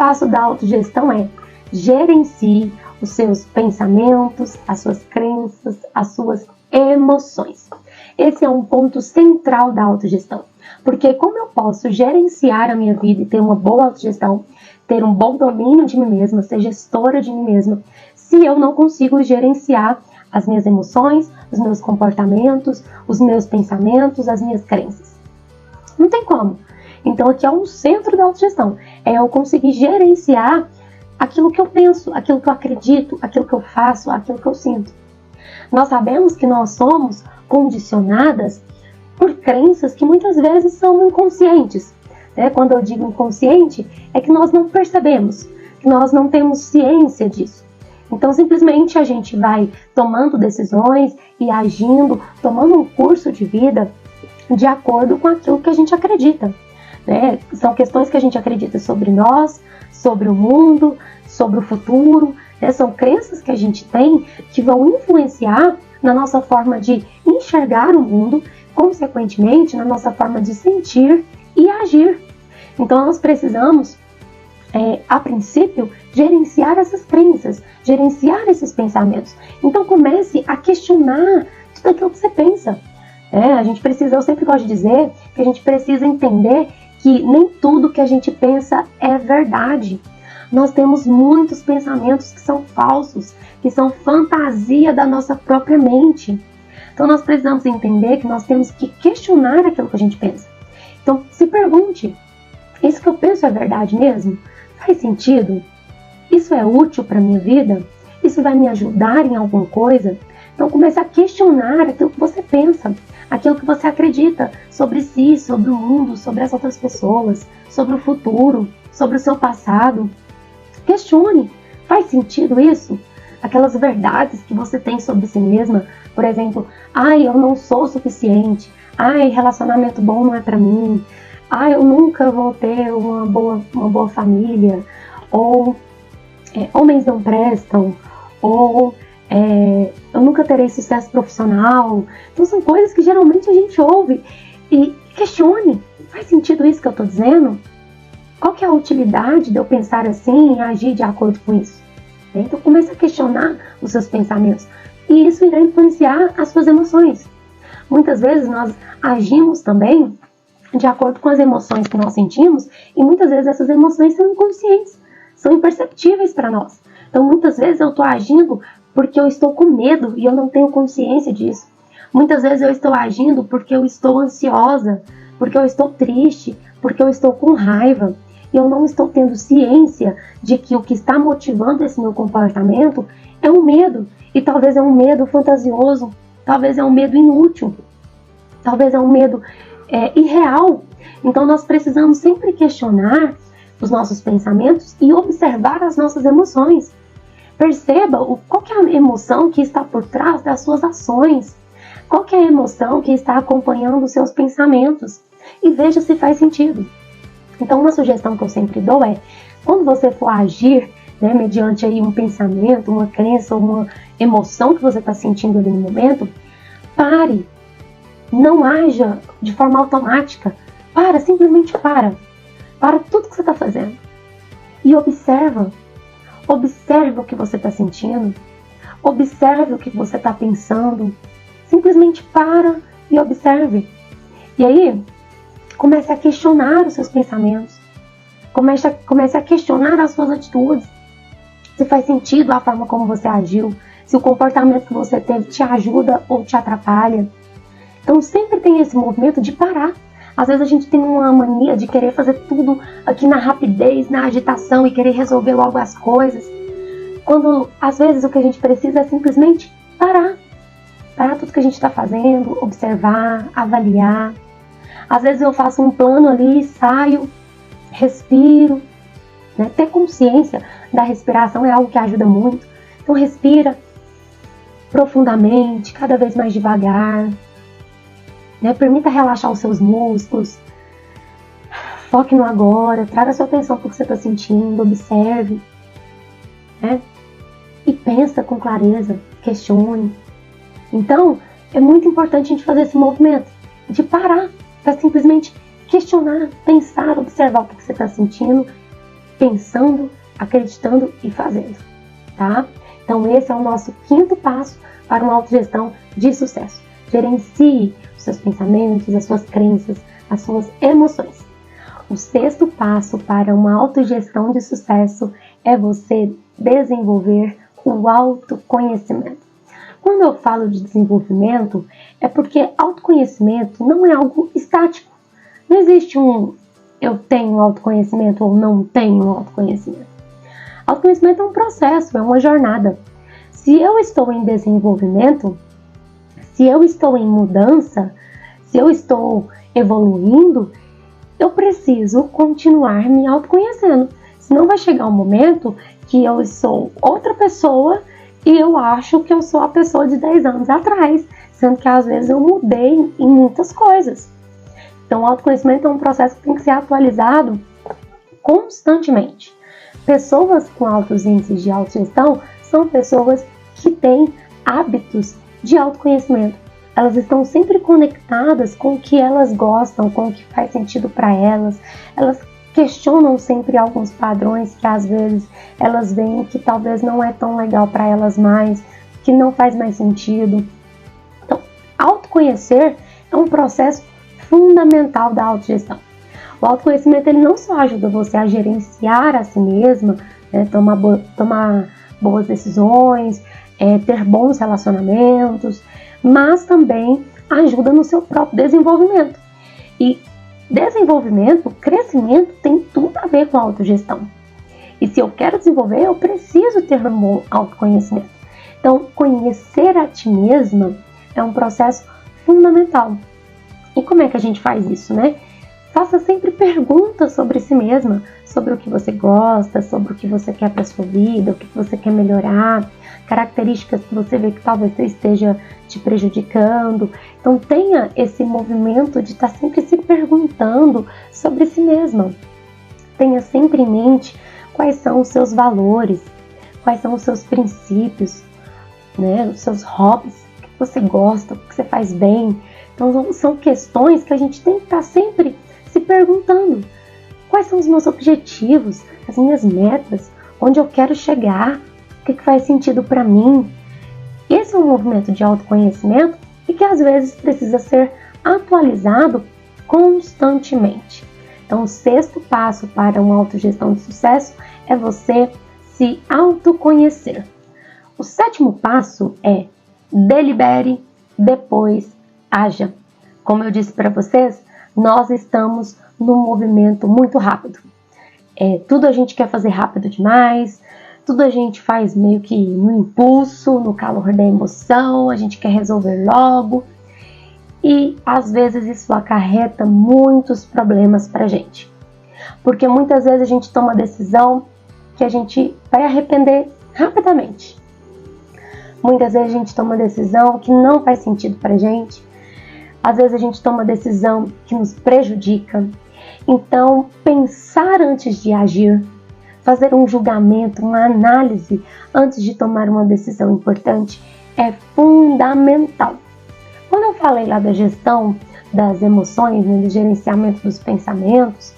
passo da autogestão é: gerencie os seus pensamentos, as suas crenças, as suas emoções. Esse é um ponto central da autogestão. Porque como eu posso gerenciar a minha vida e ter uma boa autogestão, ter um bom domínio de mim mesma, ser gestora de mim mesma, se eu não consigo gerenciar as minhas emoções, os meus comportamentos, os meus pensamentos, as minhas crenças? Não tem como. Então aqui é um centro da autogestão. É eu conseguir gerenciar aquilo que eu penso, aquilo que eu acredito, aquilo que eu faço, aquilo que eu sinto. Nós sabemos que nós somos condicionadas por crenças que muitas vezes são inconscientes. Quando eu digo inconsciente, é que nós não percebemos, que nós não temos ciência disso. Então, simplesmente a gente vai tomando decisões e agindo, tomando um curso de vida de acordo com aquilo que a gente acredita. São questões que a gente acredita sobre nós, sobre o mundo, sobre o futuro. São crenças que a gente tem que vão influenciar na nossa forma de enxergar o mundo, consequentemente, na nossa forma de sentir e agir. Então, nós precisamos, a princípio, gerenciar essas crenças, gerenciar esses pensamentos. Então, comece a questionar tudo aquilo que você pensa. A gente precisa, eu sempre gosto de dizer que a gente precisa entender que nem tudo que a gente pensa é verdade. Nós temos muitos pensamentos que são falsos, que são fantasia da nossa própria mente. Então nós precisamos entender que nós temos que questionar aquilo que a gente pensa. Então se pergunte: isso que eu penso é verdade mesmo? Faz sentido? Isso é útil para a minha vida? Isso vai me ajudar em alguma coisa? Então comece a questionar aquilo que você pensa, aquilo que você acredita sobre si, sobre o mundo, sobre as outras pessoas, sobre o futuro, sobre o seu passado. Questione. Faz sentido isso? Aquelas verdades que você tem sobre si mesma, por exemplo, eu não sou o suficiente, relacionamento bom não é pra mim, eu nunca vou ter uma boa família, ou homens não prestam, ou eu nunca terei sucesso profissional. Então são coisas que geralmente a gente ouve. E questione: faz sentido isso que eu estou dizendo? Qual que é a utilidade de eu pensar assim e agir de acordo com isso? Então comece a questionar os seus pensamentos. E isso irá influenciar as suas emoções. Muitas vezes nós agimos também de acordo com as emoções que nós sentimos, e muitas vezes essas emoções são inconscientes, são imperceptíveis para nós. Então muitas vezes eu estou agindo porque eu estou com medo e eu não tenho consciência disso. Muitas vezes eu estou agindo porque eu estou ansiosa, porque eu estou triste, porque eu estou com raiva. E eu não estou tendo ciência de que o que está motivando esse meu comportamento é um medo. E talvez é um medo fantasioso, talvez é um medo inútil, talvez é um medo irreal. Então nós precisamos sempre questionar os nossos pensamentos e observar as nossas emoções. Perceba qual que é a emoção que está por trás das suas ações, qual que é a emoção que está acompanhando os seus pensamentos, e veja se faz sentido. Então uma sugestão que eu sempre dou é: quando você for agir, mediante aí um pensamento, uma crença, uma emoção que você está sentindo ali no momento, pare. Não haja de forma automática. Simplesmente para. Para tudo que você está fazendo. E observa. Observe o que você está sentindo. Observe o que você está pensando. Simplesmente para e observe. E aí, comece a questionar os seus pensamentos. Comece a questionar as suas atitudes. Se faz sentido a forma como você agiu. Se o comportamento que você teve te ajuda ou te atrapalha. Então sempre tem esse movimento de parar. Às vezes a gente tem uma mania de querer fazer tudo aqui na rapidez, na agitação, e querer resolver logo as coisas. Quando às vezes o que a gente precisa é simplesmente parar. Parar tudo que a gente está fazendo, observar, avaliar. Às vezes eu faço um plano ali, saio, respiro. Ter consciência da respiração é algo que ajuda muito. Então respira profundamente, cada vez mais devagar. Permita relaxar os seus músculos. Foque no agora, traga sua atenção para o que você está sentindo, observe. E pensa com clareza, questione. Então, é muito importante a gente fazer esse movimento de parar, para simplesmente questionar, pensar, observar o que você está sentindo pensando, acreditando e fazendo, tá? Então esse é o nosso 5º passo para uma autogestão de sucesso. Gerencie os seus pensamentos, as suas crenças, as suas emoções. O 6º passo para uma autogestão de sucesso é você desenvolver o autoconhecimento. Quando eu falo de desenvolvimento, é porque autoconhecimento não é algo estático. Não existe eu tenho autoconhecimento ou não tenho autoconhecimento. Autoconhecimento é um processo, é uma jornada. Se eu estou em desenvolvimento, se eu estou em mudança, se eu estou evoluindo, eu preciso continuar me autoconhecendo. Senão vai chegar um momento que eu sou outra pessoa e eu acho que eu sou a pessoa de 10 anos atrás, sendo que às vezes eu mudei em muitas coisas. Então o autoconhecimento é um processo que tem que ser atualizado constantemente. Pessoas com altos índices de autogestão são pessoas que têm hábitos de autoconhecimento. Elas estão sempre conectadas com o que elas gostam, com o que faz sentido para elas. Elas questionam sempre alguns padrões que às vezes elas veem que talvez não é tão legal para elas mais, que não faz mais sentido. Então, autoconhecer é um processo fundamental da autogestão. O autoconhecimento ele não só ajuda você a gerenciar a si mesma, né, tomar boas decisões, ter bons relacionamentos, mas também ajuda no seu próprio desenvolvimento. E desenvolvimento, crescimento tem tudo a ver com a autogestão. E se eu quero desenvolver, eu preciso ter um bom autoconhecimento. Então, conhecer a ti mesma é um processo fundamental. E como é que a gente faz isso, né? Faça sempre perguntas sobre si mesma, sobre o que você gosta, sobre o que você quer para sua vida, o que você quer melhorar, características que você vê que talvez você esteja te prejudicando. Então tenha esse movimento de estar sempre se perguntando sobre si mesma. Tenha sempre em mente quais são os seus valores, quais são os seus princípios, né? Os seus hobbies, o que você gosta, o que você faz bem. Então são questões que a gente tem que estar sempre se perguntando. Quais são os meus objetivos, as minhas metas, onde eu quero chegar, o que faz sentido para mim. Esse é um movimento de autoconhecimento e que às vezes precisa ser atualizado constantemente. Então o 6º passo para uma autogestão de sucesso é você se autoconhecer. O 7º passo é delibere, depois haja. Como eu disse para vocês, nós estamos num movimento muito rápido. Tudo a gente quer fazer rápido demais, tudo a gente faz meio que no impulso, no calor da emoção, a gente quer resolver logo. E às vezes isso acarreta muitos problemas pra gente. Porque muitas vezes a gente toma decisão que a gente vai arrepender rapidamente. Muitas vezes a gente toma decisão que não faz sentido pra gente. Às vezes a gente toma decisão que nos prejudica. Então, pensar antes de agir, fazer um julgamento, uma análise antes de tomar uma decisão importante é fundamental. Quando eu falei lá da gestão das emoções, né, do gerenciamento dos pensamentos,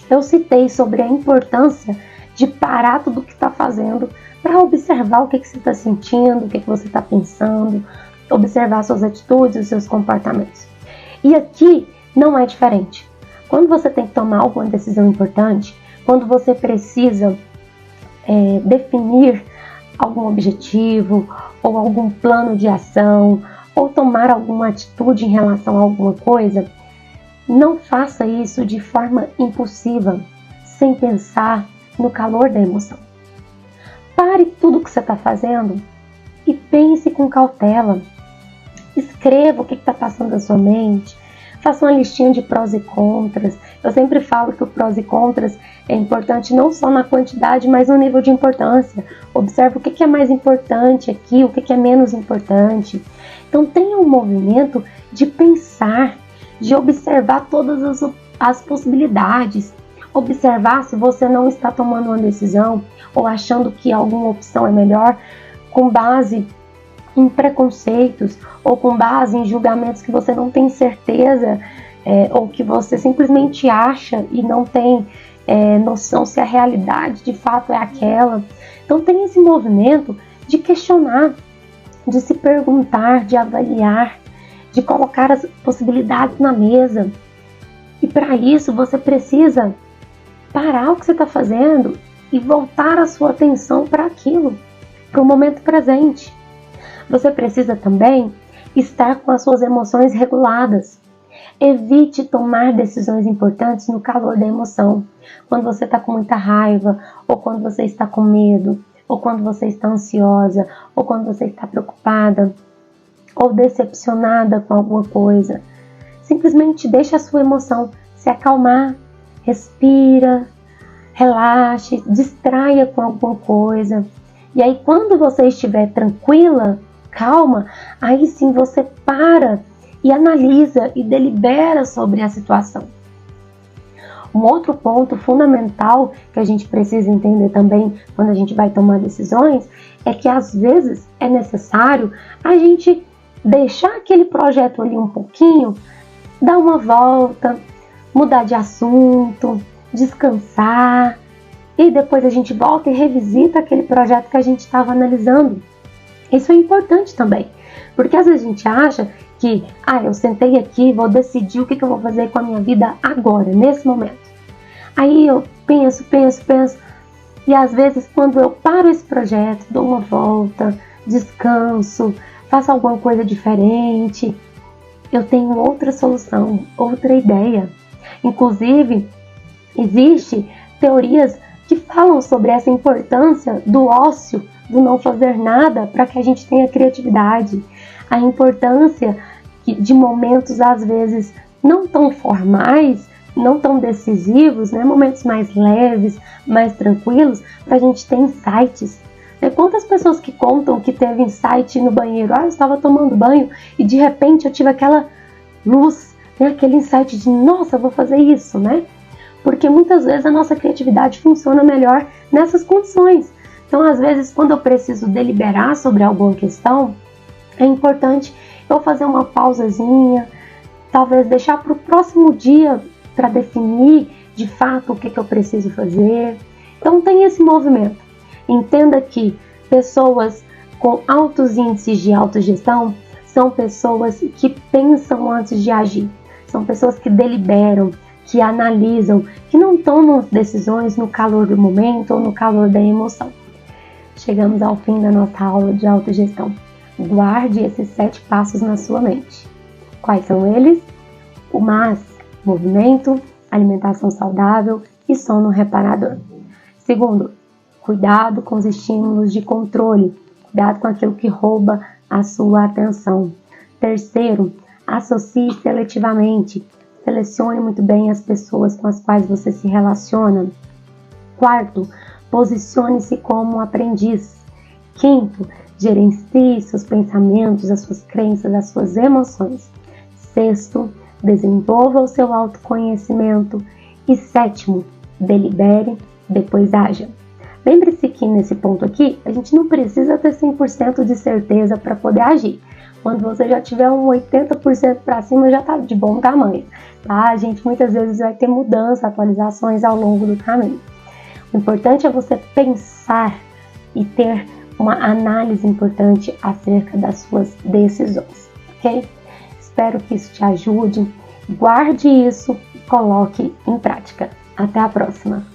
eu citei sobre a importância de parar tudo o que está fazendo para observar o que você está sentindo, o que você está pensando, observar suas atitudes, os seus comportamentos. E aqui não é diferente. Quando você tem que tomar alguma decisão importante, quando você precisa definir algum objetivo ou algum plano de ação ou tomar alguma atitude em relação a alguma coisa, não faça isso de forma impulsiva, sem pensar no calor da emoção. Pare tudo o que você está fazendo e pense com cautela. Escreva o que está passando na sua mente. Faça uma listinha de prós e contras. Eu sempre falo que o prós e contras é importante não só na quantidade, mas no nível de importância. Observe o que é mais importante aqui, o que é menos importante. Então tenha um movimento de pensar, de observar todas as possibilidades. Observar se você não está tomando uma decisão ou achando que alguma opção é melhor com base em preconceitos ou com base em julgamentos que você não tem certeza ou que você simplesmente acha e não tem noção se a realidade de fato é aquela. Então tem esse movimento de questionar, de se perguntar, de avaliar, de colocar as possibilidades na mesa. E para isso você precisa parar o que você está fazendo e voltar a sua atenção para aquilo, para o momento presente. Você precisa também estar com as suas emoções reguladas. Evite tomar decisões importantes no calor da emoção. Quando você está com muita raiva, ou quando você está com medo, ou quando você está ansiosa, ou quando você está preocupada, ou decepcionada com alguma coisa. Simplesmente deixe a sua emoção se acalmar, respira, relaxe, distraia com alguma coisa. E aí quando você estiver tranquila, calma, aí sim você para e analisa e delibera sobre a situação. Um outro ponto fundamental que a gente precisa entender também quando a gente vai tomar decisões é que às vezes é necessário a gente deixar aquele projeto ali um pouquinho, dar uma volta, mudar de assunto, descansar e depois a gente volta e revisita aquele projeto que a gente estava analisando. Isso é importante também, porque às vezes a gente acha que eu sentei aqui, vou decidir o que eu vou fazer com a minha vida agora, nesse momento. Aí eu penso, e às vezes quando eu paro esse projeto, dou uma volta, descanso, faço alguma coisa diferente, eu tenho outra solução, outra ideia. Inclusive, existem teorias que falam sobre essa importância do ócio, do não fazer nada, para que a gente tenha criatividade. A importância de momentos, às vezes, não tão formais, não tão decisivos, né? Momentos mais leves, mais tranquilos, para a gente ter insights. Quantas pessoas que contam que teve insight no banheiro? Eu estava tomando banho e de repente eu tive aquela luz, aquele insight de, nossa, vou fazer isso, né? Porque muitas vezes a nossa criatividade funciona melhor nessas condições. Então, às vezes, quando eu preciso deliberar sobre alguma questão, é importante eu fazer uma pausazinha, talvez deixar para o próximo dia para definir de fato o que eu preciso fazer. Então, tem esse movimento. Entenda que pessoas com altos índices de autogestão são pessoas que pensam antes de agir. São pessoas que deliberam, que analisam, que não tomam decisões no calor do momento ou no calor da emoção. Chegamos ao fim da nossa aula de autogestão. Guarde esses 7 passos na sua mente. Quais são eles? O MAS, movimento, alimentação saudável e sono reparador. Segundo, cuidado com os estímulos de controle. Cuidado com aquilo que rouba a sua atenção. Terceiro, associe seletivamente. Selecione muito bem as pessoas com as quais você se relaciona. Quarto, posicione-se como aprendiz. Quinto, gerencie seus pensamentos, as suas crenças, as suas emoções. Sexto, desenvolva o seu autoconhecimento. E sétimo, delibere, depois haja. Lembre-se que nesse ponto aqui, a gente não precisa ter 100% de certeza para poder agir. Quando você já tiver um 80% para cima, já está de bom tamanho, tá? A gente muitas vezes vai ter mudanças, atualizações ao longo do caminho. O importante é você pensar e ter uma análise importante acerca das suas decisões, ok? Espero que isso te ajude. Guarde isso e coloque em prática. Até a próxima!